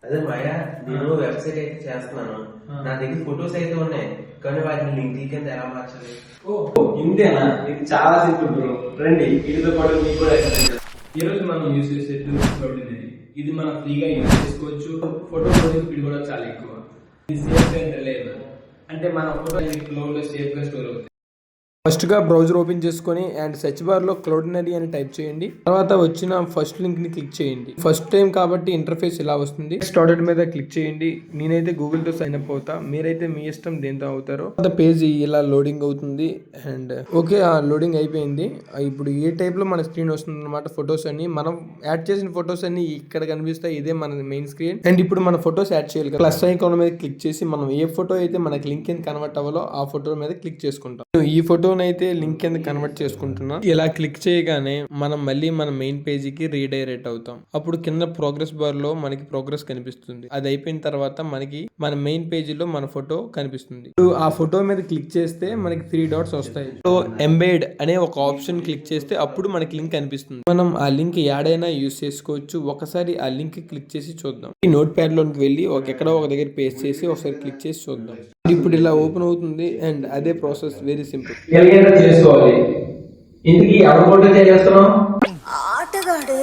అదే మాయా, నేను వెబ్సైట్ అయితే చేస్తున్నాను. నా దగ్గర ఫొటోస్ అయితే ఉన్నాయి, కానీ వాటిని లింక్ కింద ఎలా మార్చాలి? ఇంతేనా? ఇది చాలా సింపుల్ బ్రో. రండి, వీటితో పాటు మీకు కూడా ఎక్స్ప్లెయిన్ చేస్తాను. ఈ రోజు మనం యూస్ చేసే టూల్స్ క్లౌడ్నరీ. ఇది మనం ఫ్రీగా యూజ్ చేసుకోవచ్చు. ఫోటో లోడింగ్ స్పీడ్ కూడా చాలా ఎక్కువ. ఇది సేఫ్ అండ్ రిలయబుల్. అంటే మన ఫోటో క్లౌడ్ లో సేఫ్ గా స్టోర్ అవుతుంది. ఫస్ట్ గా బ్రౌజర్ ఓపెన్ చేసుకొని అండ్ సెర్చ్ బార్ లో క్లౌడ్నరీ అని టైప్ చేయండి. తర్వాత వచ్చిన ఫస్ట్ లింక్ ని క్లిక్ చేయండి. ఫస్ట్ టైం కాబట్టి ఇంటర్ఫేస్ ఇలా వస్తుంది. స్టార్టెడ్ మీద క్లిక్ చేయండి. నేనైతే గూగుల్ తో సైన్ అప్ అవుతా, మీరైతే మీ ఇష్టం దేంతో అవుతారో. తర్వాత పేజ్ ఇలా లోడింగ్ అవుతుంది అండ్ ఓకే, ఆ లోడింగ్ అయిపోయింది. ఇప్పుడు ఏ టైప్ లో మన స్క్రీన్ వస్తుంది అనమాట. ఫొటోస్ అన్ని మనం యాడ్ చేసిన ఫొటోస్ అన్ని ఇక్కడ కనిపిస్తాయి. ఇదే మన మెయిన్ స్క్రీన్. అండ్ ఇప్పుడు మన ఫొటోస్ యాడ్ చేయాలి కదా, ప్లస్ ఐకాన్ మీద క్లిక్ చేసి మనం ఏ ఫోటో అయితే మనకి లింక్ కింద కన్వర్ట్ అవ్వాలో ఆ ఫోటో మీద క్లిక్ చేసుకుంటాం. ఈ ఫోటో అయితే లింక్ కింద కన్వర్ట్ చేసుకుంటున్నా. ఇలా క్లిక్ చేయగానే మనం మళ్ళీ మన మెయిన్ పేజీకి రీడైరెక్ట్ అవుతాం. అప్పుడు కింద ప్రోగ్రెస్ బార్ లో మనకి ప్రోగ్రెస్ కనిపిస్తుంది. అది అయిపోయిన తర్వాత మనకి మన మెయిన్ పేజీలో మన ఫోటో కనిపిస్తుంది. ఇప్పుడు ఆ ఫోటో మీద క్లిక్ చేస్తే మనకి 3 డాట్స్ వస్తాయి. సో ఎంబెడ్ అనే ఒక ఆప్షన్ క్లిక్ చేస్తే అప్పుడు మనకి లింక్ కనిపిస్తుంది. మనం ఆ లింక్ యాడ్ అయినా యూస్ చేసుకోవచ్చు. ఒకసారి ఆ లింక్ క్లిక్ చేసి చూద్దాం. ఈ నోట్ ప్యాడ్ లోకి వెళ్ళి ఎక్కడో ఒక దగ్గర పేస్ట్ చేసి ఒకసారి క్లిక్ చేసి చూద్దాం. ఇప్పుడు ఇలా ఓపెన్ అవుతుంది అండ్ అదే ప్రాసెస్, వెరీ సింపుల్. ఎలాగైనా చేసుకోవాలి. ఇంటికి ఎవరు ఫోటో చేస్తున్నాం? ఆటగాడే